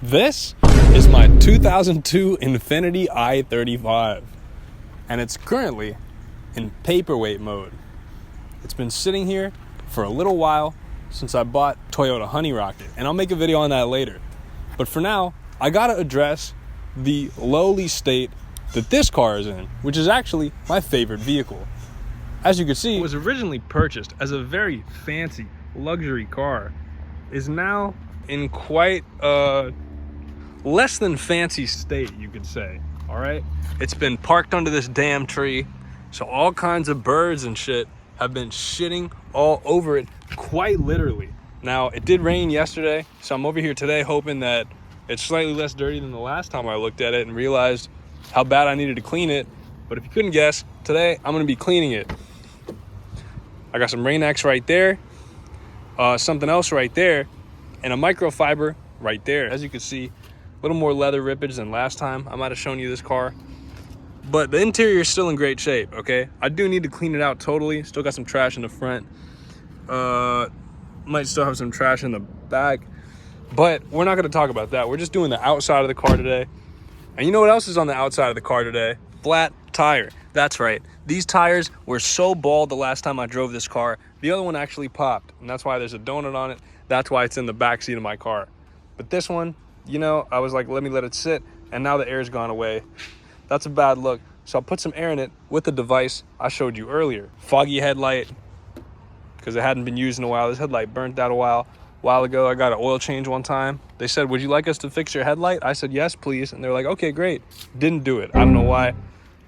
This is my 2002 Infiniti I35, and it's currently in paperweight mode. It's been sitting here for a little while since I bought Toyota Honey Rocket, and I'll make a video on that later. But for now, I gotta address the lowly state that this car is in, which is actually my favorite vehicle. As you can see, it was originally purchased as a very fancy luxury car, is now in quite a less than fancy state, you could say. All right, it's been parked under this damn tree, so all kinds of birds and shit have been shitting all over it, quite literally. Now, it did rain yesterday, so I'm over here today hoping that it's slightly less dirty than the last time I looked at it and realized how bad I needed to clean it. But if you couldn't guess, today I'm gonna be cleaning it. I got some Rain-X right there, something else right there, and a microfiber right there. As you can see, a little more leather rippage than last time I might have shown you this car. But the interior is still in great shape, okay? I do need to clean it out totally. Still got some trash in the front. Might still have some trash in the back. But we're not gonna talk about that. We're just doing the outside of the car today. And you know what else is on the outside of the car today? Flat tire. That's right. These tires were so bald the last time I drove this car. The other one actually popped, and that's why there's a donut on it. That's why it's in the back seat of my car. But this one, you know, I was like, let it sit, and now the air's gone away. That's a bad look. So I'll put some air in it with the device I showed you earlier. Foggy headlight, because it hadn't been used in a while. This headlight burnt out a while ago. I got an oil change one time. They said, would you like us to fix your headlight? I said, yes, please. And they're like, okay, great. Didn't do it. I don't know why,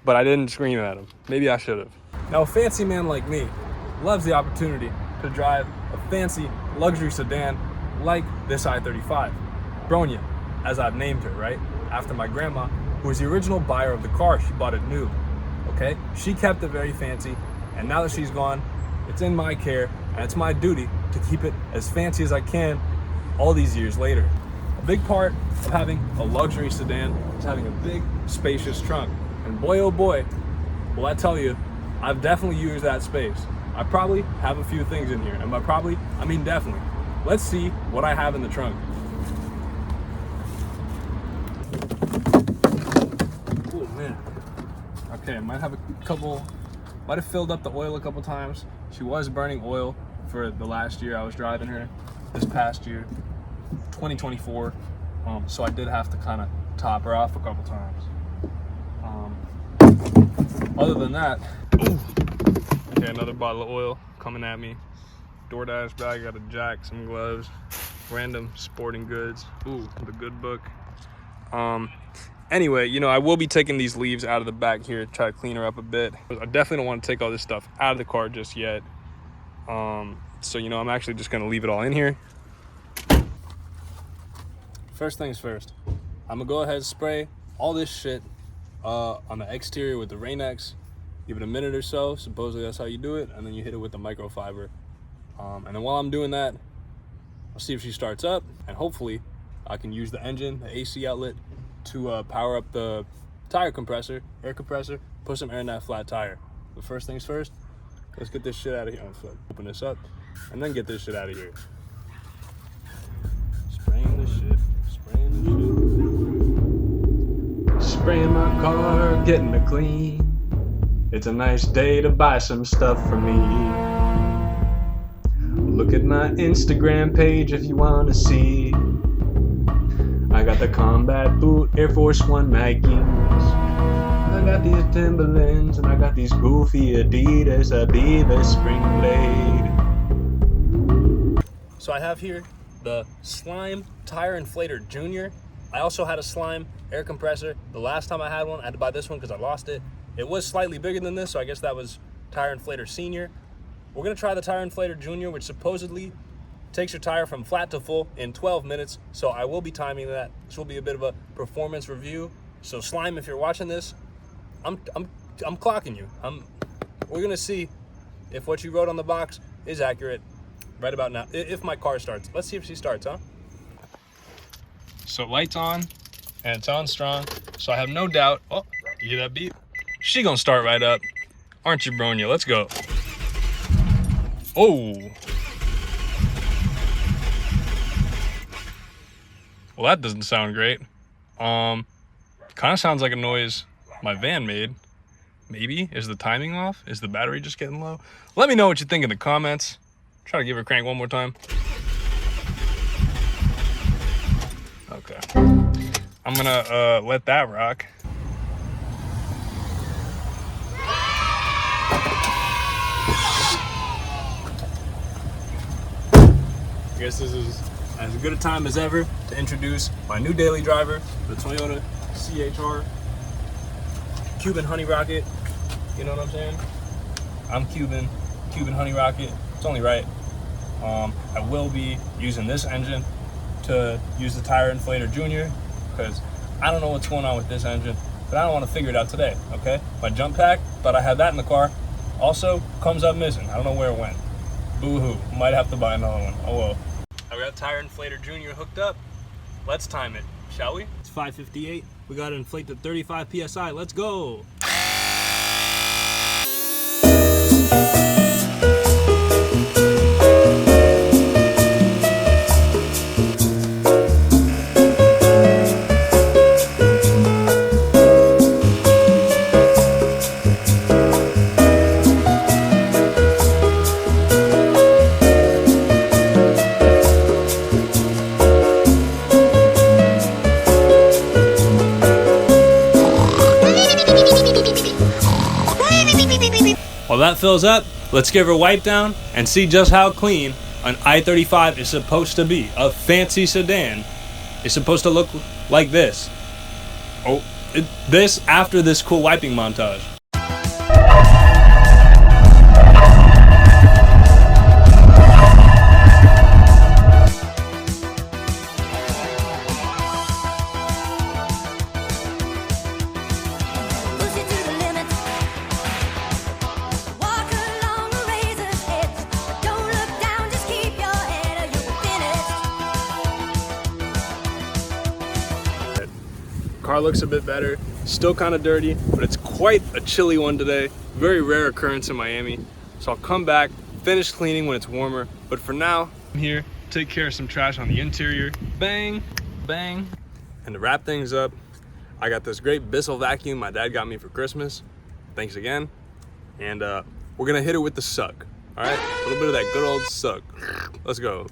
but I didn't scream at them. Maybe I should have. Now, a fancy man like me loves the opportunity to drive a fancy luxury sedan like this I35. Bronya, as I've named her, right? After my grandma, who was the original buyer of the car. She bought it new, okay? She kept it very fancy, and now that she's gone, it's in my care, and it's my duty to keep it as fancy as I can all these years later. A big part of having a luxury sedan is having a big, spacious trunk. And boy, oh boy, will I tell you, I've definitely used that space. I probably have a few things in here, and by probably, I mean definitely. Let's see what I have in the trunk. Oh man. Okay, might have filled up the oil a couple times. She was burning oil for the last year I was driving her, this past year, 2024. So I did have to kind of top her off a couple times. Other than that, okay, another bottle of oil coming at me. DoorDash bag, got a jack, some gloves, random sporting goods. Ooh, the good book. Anyway, you know, I will be taking these leaves out of the back here to try to clean her up a bit. I definitely don't want to take all this stuff out of the car just yet. So, you know, I'm actually just going to leave it all in here. First things first, I'm going to go ahead and spray all this shit on the exterior with the Rain-X. Give it a minute or so. Supposedly that's how you do it. And then you hit it with the microfiber. And then while I'm doing that, I'll see if she starts up. And hopefully I can use the engine, the AC outlet, to power up the tire compressor, air compressor, put some air in that flat tire. But first things first, let's get this shit out of here. Open this up, and then get this shit out of here. Spraying this shit, spraying my car, getting it clean. It's a nice day to buy some stuff for me. Look at my Instagram page if you want to see. I got the combat boot, Air Force One Nikes. I got these Timberlands, and I got these goofy Adidas Spring Blade. So I have here the Slime Tire Inflator Junior. I also had a Slime air compressor. The last time I had one, I had to buy this one because I lost it. It was slightly bigger than this, so I guess that was Tire Inflator Senior. We're gonna try the Tire Inflator Junior, which supposedly takes your tire from flat to full in 12 minutes. So I will be timing that. This will be a bit of a performance review. So Slime, if you're watching this, I'm clocking you. We're gonna see if what you wrote on the box is accurate right about now. If my car starts, let's see if she starts, huh? So light's on, and it's on strong. So I have no doubt. Oh, you hear that beep? She gonna start right up, aren't you, Bronya? Let's go. Oh. Well, that doesn't sound great. Kind of sounds like a noise my van made. Maybe. Is the timing off? Is the battery just getting low? Let me know what you think in the comments. Try to give her a crank one more time. Okay. I'm gonna let that rock. I guess this is as good a time as ever to introduce my new daily driver, the Toyota CHR Cuban Honey Rocket. You know what I'm saying? I'm Cuban Honey Rocket. It's only right. I will be using this engine to use the tire inflator junior, because I don't know what's going on with this engine, but I don't want to figure it out today, okay? My jump pack, thought I had that in the car, also comes up missing. I don't know where it went. Boo-hoo, might have to buy another one. Oh well. I got tire inflator junior hooked up. Let's time it, shall we? It's 5:58. We got to inflate to 35 PSI. Let's go. While that fills up, let's give her a wipe down and see just how clean an I35 is supposed to be. A fancy sedan is supposed to look like this. This after this cool wiping montage. Car looks a bit better, still kind of dirty, but it's quite a chilly one today. Very rare occurrence in Miami. So I'll come back, finish cleaning when it's warmer. But for now, I'm here, take care of some trash on the interior. Bang, bang. And to wrap things up, I got this great Bissell vacuum my dad got me for Christmas. Thanks again. And we're gonna hit it with the suck. All right, a little bit of that good old suck. Let's go.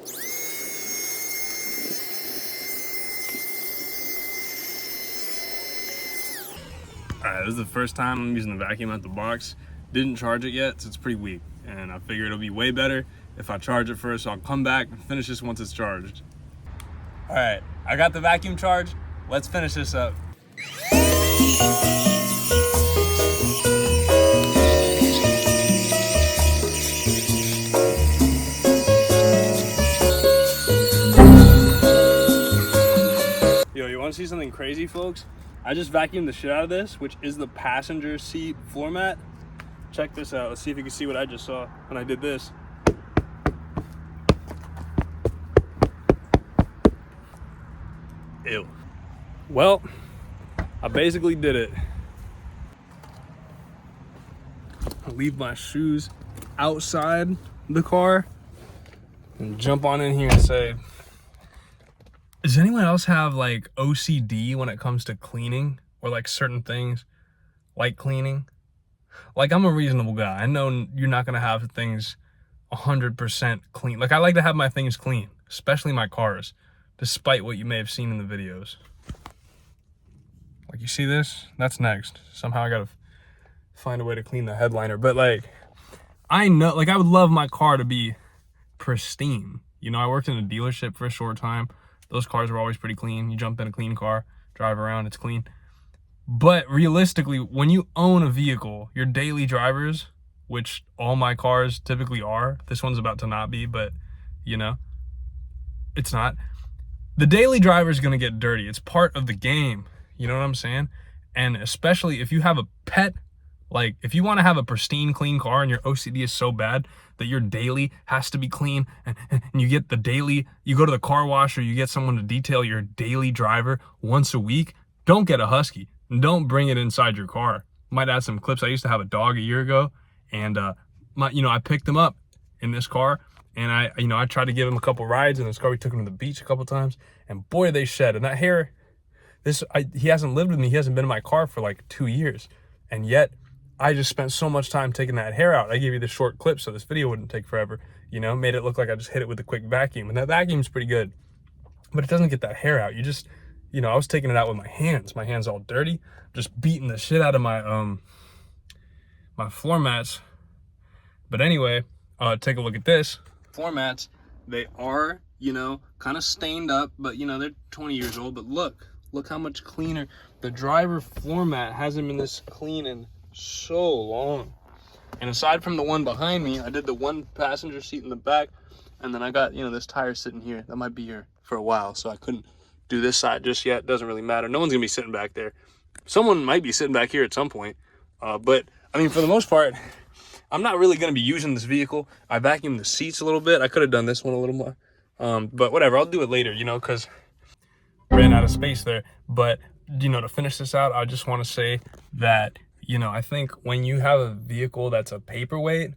Alright, this is the first time I'm using the vacuum out the box. Didn't charge it yet, so it's pretty weak. And I figure it'll be way better if I charge it first, so I'll come back and finish this once it's charged. Alright, I got the vacuum charged. Let's finish this up. Yo, you wanna see something crazy, folks? I just vacuumed the shit out of this, which is the passenger seat floor mat. Check this out. Let's see if you can see what I just saw when I did this. Ew. Well, I basically did it. I'll leave my shoes outside the car and jump on in here and say, does anyone else have like OCD when it comes to cleaning or like certain things like cleaning? Like, I'm a reasonable guy. I know you're not gonna have things 100% clean. Like, I like to have my things clean, especially my cars, despite what you may have seen in the videos. Like, you see this? That's next. Somehow I gotta find a way to clean the headliner. But like, I know, like, I would love my car to be pristine. You know, I worked in a dealership for a short time. Those cars were always pretty clean. You jump in a clean car, drive around, it's clean. But realistically, when you own a vehicle, your daily drivers, which all my cars typically are, this one's about to not be, but you know, it's not. The daily driver is gonna get dirty. It's part of the game. You know what I'm saying? And especially if you have a pet, like if you wanna have a pristine, clean car and your OCD is so bad that your daily has to be clean, and you get the daily, you go to the car wash or you get someone to detail your daily driver once a week, don't get a Husky. Don't bring it inside your car. Might add some clips. I used to have a dog a year ago, and I picked him up in this car, And I tried to give him a couple rides in his car. We took him to the beach a couple times, and boy, they shed. And that hair, he hasn't lived with me. He hasn't been in my car for like 2 years. And yet I just spent so much time taking that hair out. I gave you the short clip so this video wouldn't take forever, made it look like I just hit it with a quick vacuum. And that vacuum's pretty good, but it doesn't get that hair out. You just, I was taking it out with my hands. My hands all dirty, just beating the shit out of my, my floor mats. But anyway, take a look at this. Floor mats, they are, kind of stained up, but they're 20 years old. But look how much cleaner. The driver floor mat hasn't been this clean in so long. And aside from the one behind me, I did the one passenger seat in the back, and then I got, this tire sitting here. That might be here for a while, so I couldn't do this side just yet. Doesn't really matter. No one's gonna be sitting back there. Someone might be sitting back here at some point. But I mean, for the most part, I'm not really gonna be using this vehicle. I vacuumed the seats a little bit. I could have done this one a little more. But whatever, I'll do it later, because ran out of space there. But, to finish this out, I just want to say that, I think when you have a vehicle that's a paperweight,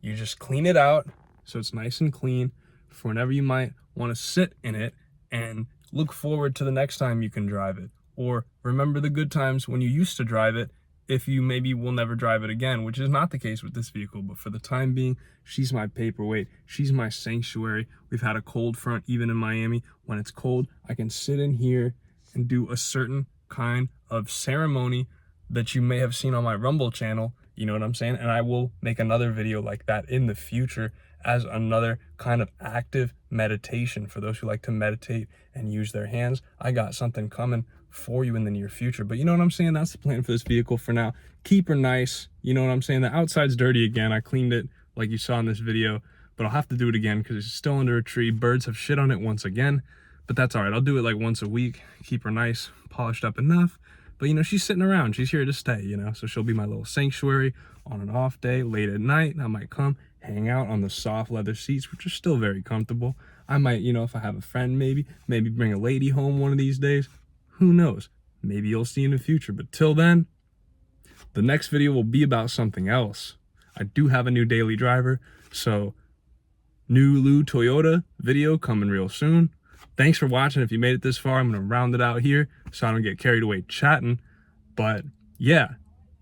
you just clean it out so it's nice and clean for whenever you might want to sit in it and look forward to the next time you can drive it. Or remember the good times when you used to drive it, if you maybe will never drive it again, which is not the case with this vehicle. But for the time being, she's my paperweight. She's my sanctuary. We've had a cold front even in Miami. When it's cold, I can sit in here and do a certain kind of ceremony that you may have seen on my Rumble channel. You know what I'm saying? And I will make another video like that in the future as another kind of active meditation for those who like to meditate and use their hands. I got something coming for you in the near future. But you know what I'm saying? That's the plan for this vehicle for now. Keep her nice. You know what I'm saying? The outside's dirty again. I cleaned it like you saw in this video, but I'll have to do it again because it's still under a tree. Birds have shit on it once again, but that's all right. I'll do it like once a week. Keep her nice, polished up enough. But she's sitting around. She's here to stay, so she'll be my little sanctuary on an off day, late at night. I might come hang out on the soft leather seats, which are still very comfortable. I might, if I have a friend, maybe bring a lady home one of these days. Who knows? Maybe you'll see in the future. But till then, the next video will be about something else. I do have a new daily driver, so new Lu Toyota video coming real soon. Thanks for watching. If you made it this far, I'm going to round it out here so I don't get carried away chatting. But yeah,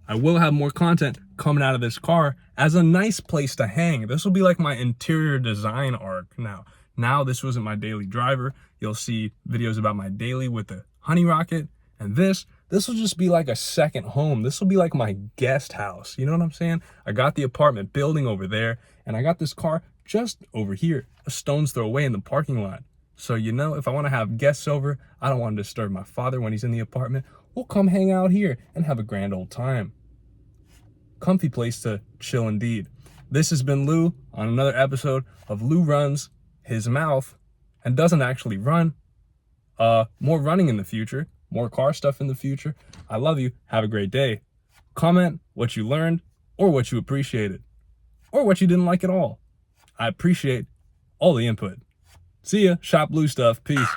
I will have more content coming out of this car as a nice place to hang. This will be like my interior design arc now. Now this wasn't my daily driver. You'll see videos about my daily with the Honey Rocket. And this will just be like a second home. This will be like my guest house. You know what I'm saying? I got the apartment building over there, and I got this car just over here, a stone's throw away in the parking lot. So, if I want to have guests over, I don't want to disturb my father when he's in the apartment. We'll come hang out here and have a grand old time. Comfy place to chill indeed. This has been Lou on another episode of Lou Runs His Mouth and Doesn't Actually Run. More running in the future, more car stuff in the future. I love you. Have a great day. Comment what you learned or what you appreciated or what you didn't like at all. I appreciate all the input. See ya. Shop Blue stuff. Peace.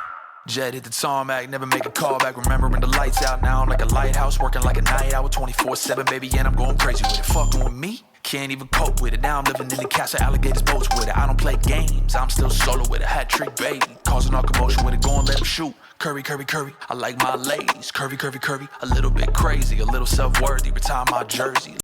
Jet hit the tarmac, never make a call back. Remembering the lights out now, I'm like a lighthouse, working like a night hour, 24/7, baby, and I'm going crazy with it. Fucking with me, can't even cope with it. Now I'm living in the castle, alligators, boats with it. I don't play games, I'm still solo with a hat trick, baby. Causing all commotion with it, go and let him shoot. Curry, curry, curry, I like my ladies. Curvy, curvy, curvy, a little bit crazy, a little self-worthy. Retire my jersey.